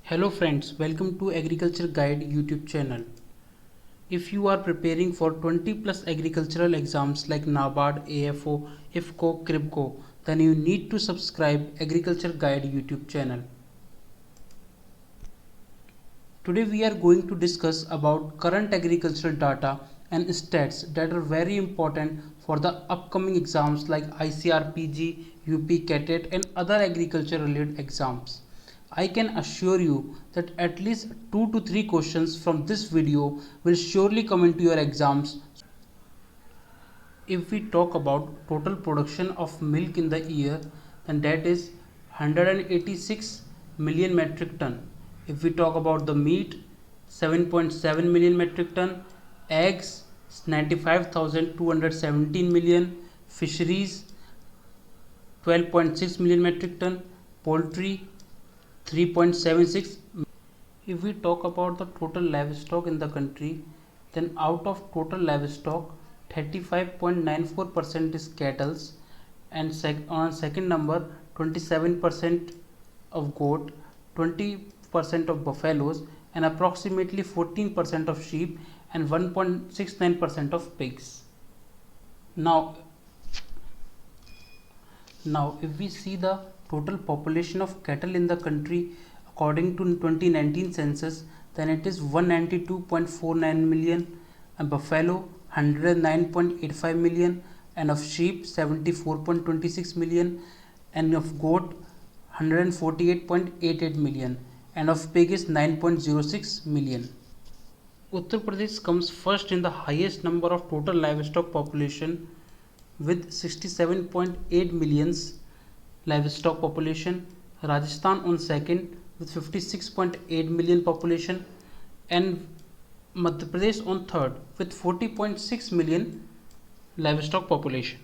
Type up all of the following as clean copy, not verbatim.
Hello friends, welcome to Agriculture Guide YouTube channel. If you are preparing for 20 plus agricultural exams like NABARD, AFO, IFCO, CRIBCO, then you need to subscribe Agriculture Guide YouTube channel. Today we are going to discuss about current agricultural data and stats that are very important for the upcoming exams like ICRPG, UP CATET and other agriculture related exams. I can assure you that at least 2 to 3 questions from this video will surely come into your exams. If we talk about total production of milk in the year, then that is 186 million metric ton. If we talk about the meat, 7.7 million metric ton, eggs 95,217 million, fisheries 12.6 million metric ton, poultry 3.76. If we talk about the total livestock in the country, then out of total livestock 35.94% is cattle, and on second number 27% of goat, 20% of buffaloes, and approximately 14% of sheep and 1.69% of pigs. Now if we see the total population of cattle in the country according to 2019 census, then it is 192.49 million, and buffalo 109.85 million, and of sheep 74.26 million, and of goat 148.88 million, and of pig is 9.06 million. Uttar Pradesh comes first in the highest number of total livestock population with 67.8 millions livestock population. Rajasthan on second with 56.8 million population, and Madhya Pradesh on third with 40.6 million livestock population.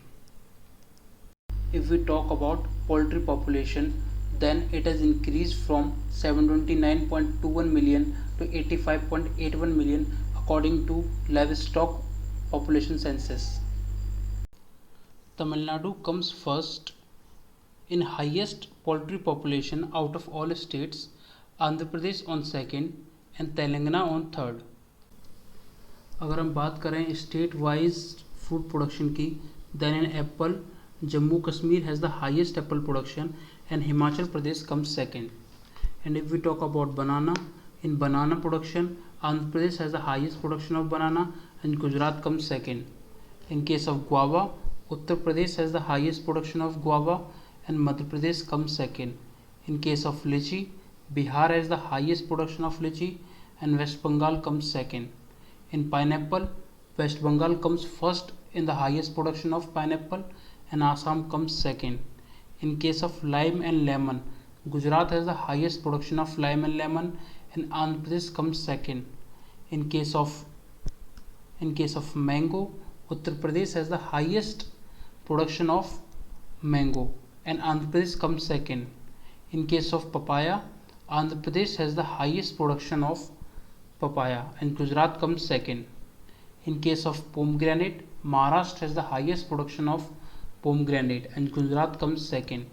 If we talk about poultry population, then it has increased from 729.21 million to 85.81 million according to livestock population census. Tamil Nadu comes first in highest poultry population out of all states, Andhra Pradesh on second and Telangana on third. अगर हम बात करें state wise food production की, then in apple Jammu Kashmir has the highest apple production and Himachal Pradesh comes second. And if we talk about banana, in banana production Andhra Pradesh has the highest production of banana and Gujarat comes second. In case of guava, Uttar Pradesh has the highest production of guava and Madhya Pradesh comes second. In case of lychee, Bihar has the highest production of lychee and West Bengal comes second. In pineapple, West Bengal comes first in the highest production of pineapple and Assam comes second. In case of lime and lemon, Gujarat has the highest production of lime and lemon and Andhra Pradesh comes second. In case of mango, Uttar Pradesh has the highest production of mango and Andhra Pradesh comes second. In case of papaya, Andhra Pradesh has the highest production of papaya and Gujarat comes second. In case of pomegranate, Maharashtra has the highest production of pomegranate and Gujarat comes second.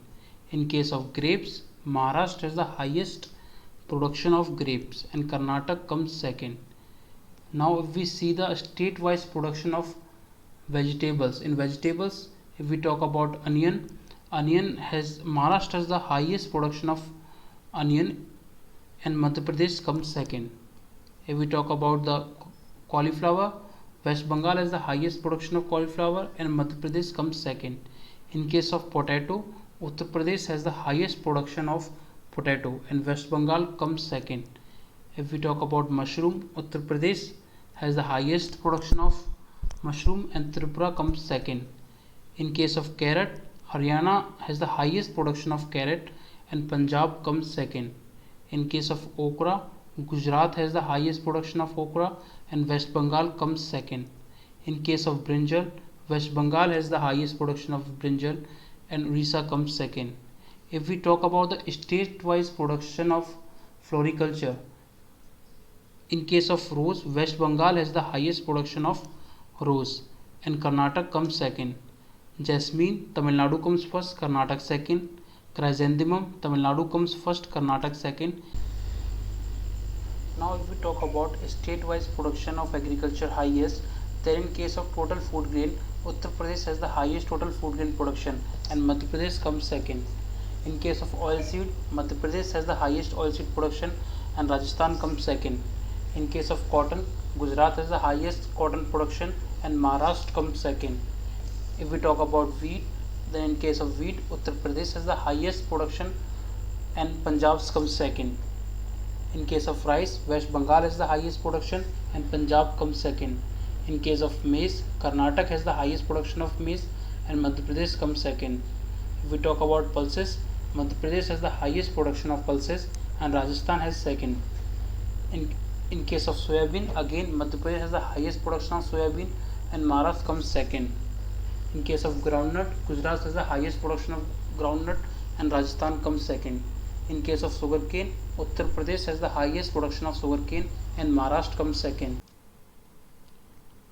In case of grapes, Maharashtra has the highest production of grapes and Karnataka comes second. Now if we see the state-wise production of vegetables, in vegetables if we talk about onion has Maharashtra has the highest production of onion and Madhya Pradesh comes second. If we talk about the cauliflower, West Bengal has the highest production of cauliflower and Madhya Pradesh comes second. In case of potato, Uttar Pradesh has the highest production of potato and West Bengal comes second. If we talk about mushroom, Uttar Pradesh has the highest production of mushroom and Tripura comes second. In case of carrot, Haryana has the highest production of carrot and Punjab comes second. In case of okra, Gujarat has the highest production of okra and West Bengal comes second. In case of brinjal, West Bengal has the highest production of brinjal and Orissa comes second. If we talk about the state-wise production of floriculture, in case of rose, West Bengal has the highest production of rose and Karnataka comes second. Jasmine, Tamil Nadu comes first, Karnataka second. Chrysanthemum, Tamil Nadu comes first, Karnataka second. Now if we talk about state-wise production of agriculture highest, then in case of total food grain, Uttar Pradesh has the highest total food grain production and Madhya Pradesh comes second. In case of oilseed, Madhya Pradesh has the highest oilseed production and Rajasthan comes second. In case of cotton, Gujarat has the highest cotton production and Maharashtra comes second. If we talk about wheat, then in case of wheat, Uttar Pradesh has the highest production and Punjab comes second. In case of rice, West Bengal has the highest production and Punjab comes second. In case of maize, Karnataka has the highest production of maize and Madhya Pradesh comes second. If we talk about pulses, Madhya Pradesh has the highest production of pulses and Rajasthan has second. In case of soybean, again Madhya Pradesh has the highest production of soybean and Maharashtra comes second. In case of groundnut, Gujarat has the highest production of groundnut and Rajasthan comes second. In case of sugarcane, Uttar Pradesh has the highest production of sugarcane and Maharashtra comes second.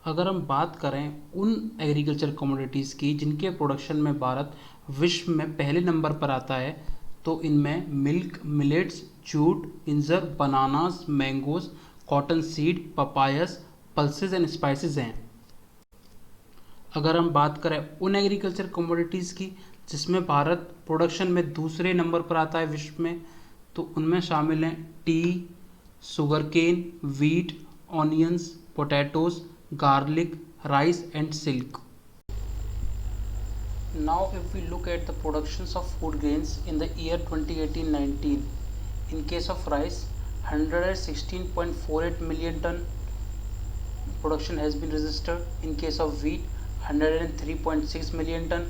अगर हम बात करें उन agriculture commodities की जिनके production में भारत विश्व में पहले नंबर पर आता है, तो इनमें milk, millets, jute, ginger, bananas, mangoes, cotton seed, papayas, pulses and spices हैं। अगर हम बात करें उन एग्रीकल्चर कमोडिटीज़ की जिसमें भारत प्रोडक्शन में दूसरे नंबर पर आता है विश्व में, तो उनमें शामिल हैं T, sugarcane, wheat, onions, potatoes, garlic, rice and silk. Now if we look at the productions of food grains in the year 2018-19, in case of rice, 116.48 million ton production has been registered. In case of wheat, 103.6 million ton.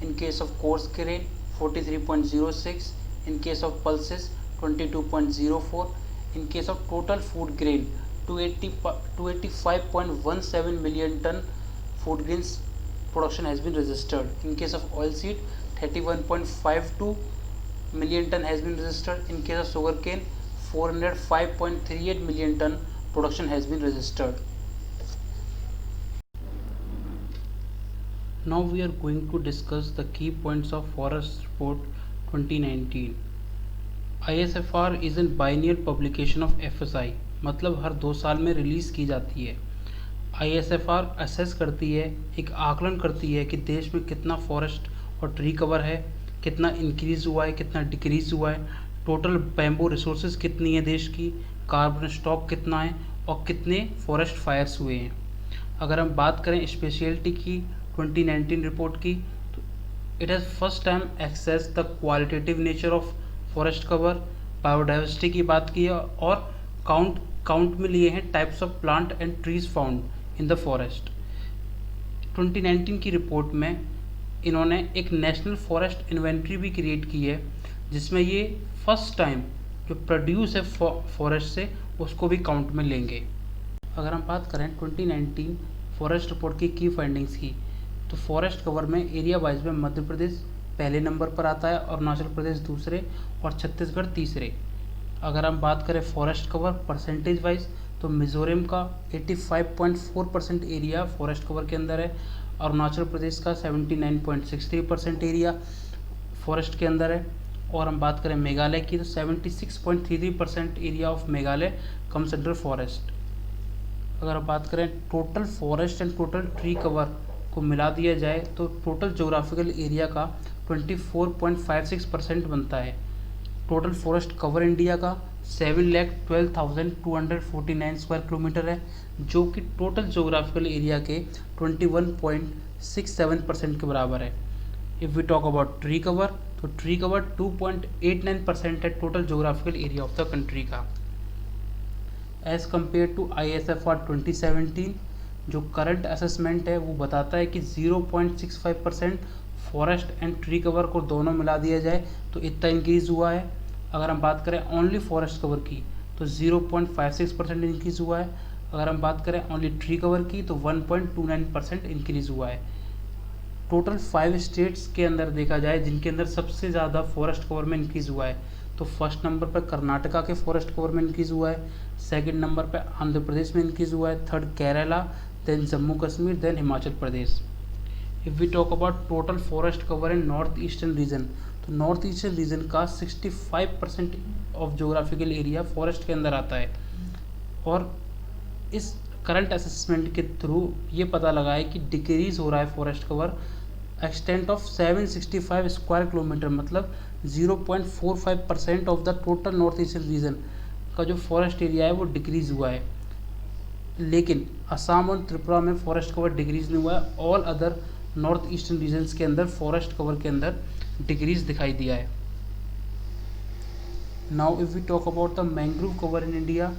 In case of coarse grain, 43.06. In case of pulses, 22.04. In case of total food grain, 285.17 million ton food grains production has been registered. In case of oilseed, 31.52 million ton has been registered. In case of sugarcane, 405.38 million ton production has been registered. Now we are going to discuss the key points of Forest Report 2019. ISFR is a biennial publication of FSI, मतलब हर 2 साल में release की जाती है। ISFR assess करती है, एक आकलन करती है कि देश में कितना फॉरेस्ट और ट्री कवर है, कितना इंक्रीज़ हुआ है, कितना डिक्रीज़ हुआ है, टोटल बैम्बू रिसोर्सेज कितनी है देश की, कार्बन स्टॉक कितना है और कितने फॉरेस्ट फायर्स हुए हैं। अगर हम बात करें स्पेशलिटी की 2019 रिपोर्ट की, तो it has first time access the qualitative nature of forest cover, biodiversity की बात की है और काउंट में लिए हैं types of plant and trees found in the forest. 2019 की रिपोर्ट में इन्होंने एक नेशनल फॉरेस्ट इन्वेंट्री भी क्रिएट की है, जिसमें ये फर्स्ट टाइम जो प्रोड्यूस है फॉरेस्ट से उसको भी काउंट में लेंगे। अगर हम बात करें 2019 फॉरेस्ट रिपोर्ट की फाइंडिंग्स की, तो फॉरेस्ट कवर में एरिया वाइज में मध्य प्रदेश पहले नंबर पर आता है, अरुणाचल प्रदेश दूसरे और छत्तीसगढ़ तीसरे। अगर हम बात करें फॉरेस्ट कवर परसेंटेज वाइज, तो मिज़ोरम का 85.4% एरिया फॉरेस्ट कवर के अंदर है, अरुणाचल प्रदेश का 79.63% एरिया फॉरेस्ट के अंदर है, और हम बात करें मेघालय की तो 76.33% area of Meghalaya comes under forest. अगर हम बात करें total forest and total tree cover को मिला दिया जाए तो टोटल जोग्राफिकल एरिया का 24.56% बनता है। टोटल फॉरेस्ट कवर इंडिया का 7,12,249 स्क्वायर किलोमीटर है, जो कि टोटल जोग्राफिकल एरिया के 21.67% के बराबर है। If we talk about tree cover, तो ट्री कवर 2.89% है total geographical area of the country का। एज़ कम्पेयर टू ISFR 2017, जो करंट असेसमेंट है वो बताता है कि 0.65% फॉरेस्ट एंड ट्री कवर को दोनों मिला दिया जाए तो इतना इंक्रीज़ हुआ है। अगर हम बात करें ओनली फॉरेस्ट कवर की तो 0.56% इंक्रीज़ हुआ है। अगर हम बात करें ओनली ट्री कवर की तो 1.29% इंक्रीज़ हुआ है। टोटल 5 स्टेट्स के अंदर देखा जाए जिनके अंदर सबसे ज़्यादा फॉरेस्ट कवर में इंक्रीज़ हुआ है, तो फर्स्ट नंबर पर कर्नाटका के फॉरेस्ट कवर में इंक्रीज़ हुआ है, सेकंड नंबर पर आंध्र प्रदेश में इंक्रीज़ हुआ है, third Kerala, then Jammu Kashmir, then Himachal Pradesh. If we talk about total forest cover in north eastern region, तो नॉर्थ ईस्टर्न रीजन का 65% ऑफ जोग्राफिकल एरिया फॉरेस्ट के अंदर आता है। और इस करंट असेसमेंट के थ्रू ये पता लगा है कि डिक्रीज हो रहा है forest cover extent of 765 square kilometre, मतलब 0.45% of the total north eastern region का जो फॉरेस्ट एरिया है वो डिक्रीज हुआ है। लेकिन असम और त्रिपुरा में फॉरेस्ट कवर डिक्रीज नहीं हुआ है। All other north eastern regions के अंदर फॉरेस्ट कवर के अंदर डिक्रीज दिखाई दिया है। Now if we talk about the mangrove cover in India,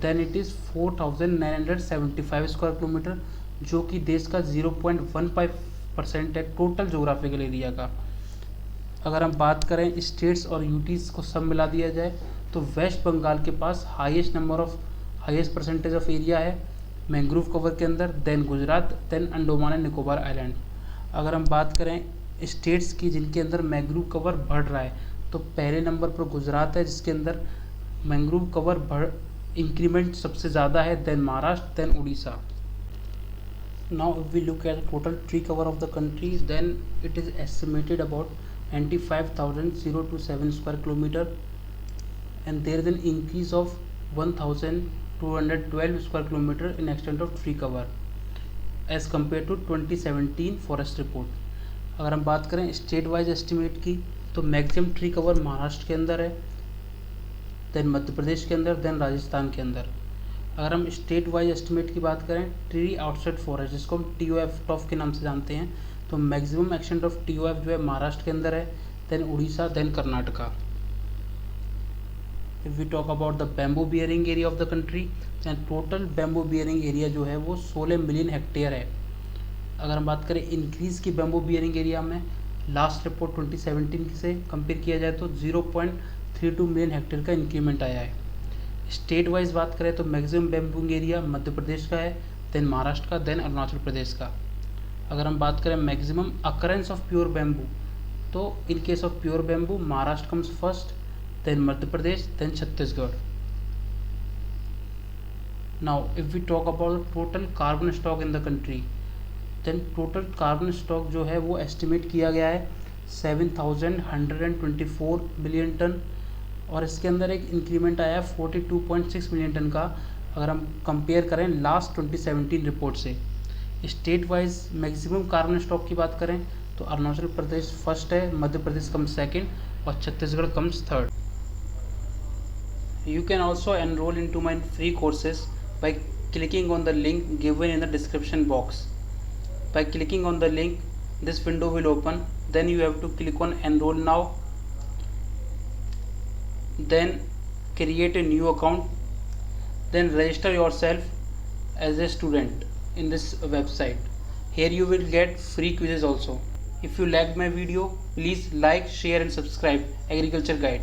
then it is 4975 square kilometre, जो कि देश का 0.15% है टोटल जोग्राफिकल एरिया का। अगर हम बात करें स्टेट्स और यूटीज़ को सब मिला दिया जाए तो वेस्ट बंगाल के पास हाईएस्ट परसेंटेज ऑफ एरिया है मैंग्रोव कवर के अंदर, then Gujarat, then Andaman and Nicobar island. अगर हम बात करें स्टेट्स की जिनके अंदर मैंग्रोव कवर बढ़ रहा है, तो पहले नंबर पर गुजरात है जिसके अंदर मैंग्रोव कवर इंक्रीमेंट सबसे ज़्यादा है, then Maharashtra, then Orissa. Now if we look at total tree cover of the country, then it is estimated about 95,027 square kilometre, and there is an increase of 1,212 square kilometer in extent of tree cover as compared to 2017 forest report। अगर हम बात करें state wise estimate की, तो maximum tree cover Maharashtra के अंदर है, then Madhya Pradesh के अंदर, देन राजस्थान के अंदर। अगर हम स्टेट वाइज एस्टिमेट की बात करें ट्री आउटसाइड फॉरेस्ट, जिसको हम TOF टॉफ के नाम से जानते हैं, तो मैक्सिमम एक्सटेंट ऑफ TOF जो है महाराष्ट्र के अंदर है, then Orissa, then Karnataka. If we talk about the bamboo bearing area of the country, then total bamboo bearing area जो है वो 16 मिलियन हेक्टेयर है। अगर हम बात करें इंक्रीज़ की बैम्बू बियरिंग एरिया में, लास्ट रिपोर्ट 2017 से कंपेयर किया जाए तो 0.32 मिलियन हेक्टेयर का इंक्रीमेंट आया है। स्टेट वाइज बात करें तो maximum bamboo area Madhya Pradesh का है, देन महाराष्ट्र का, देन अरुणाचल प्रदेश का। अगर हम बात करें maximum occurrence of pure bamboo, तो in case of pure bamboo Maharashtra comes first, then Madhya Pradesh, then Chhattisgarh. Now if we talk about total carbon stock in the country, then total carbon stock जो है वो estimate किया गया है 7,124 million ton, और इसके अंदर एक इंक्रीमेंट आया है 42.6 मिलियन टन का अगर हम कंपेयर करें लास्ट 2017 रिपोर्ट से। State wise maximum carbon stock की बात करें तो अरुणाचल प्रदेश फर्स्ट है, मध्य प्रदेश कम्स सेकंड और Chhattisgarh comes third. You can also enroll into my free courses by clicking on the link given in the description box. By clicking on the link, this window will open. Then you have to click on enroll now. Then create a new account. Then register yourself as a student in this website. Here you will get free quizzes also. If you liked my video, please like, share and subscribe Agriculture Guide.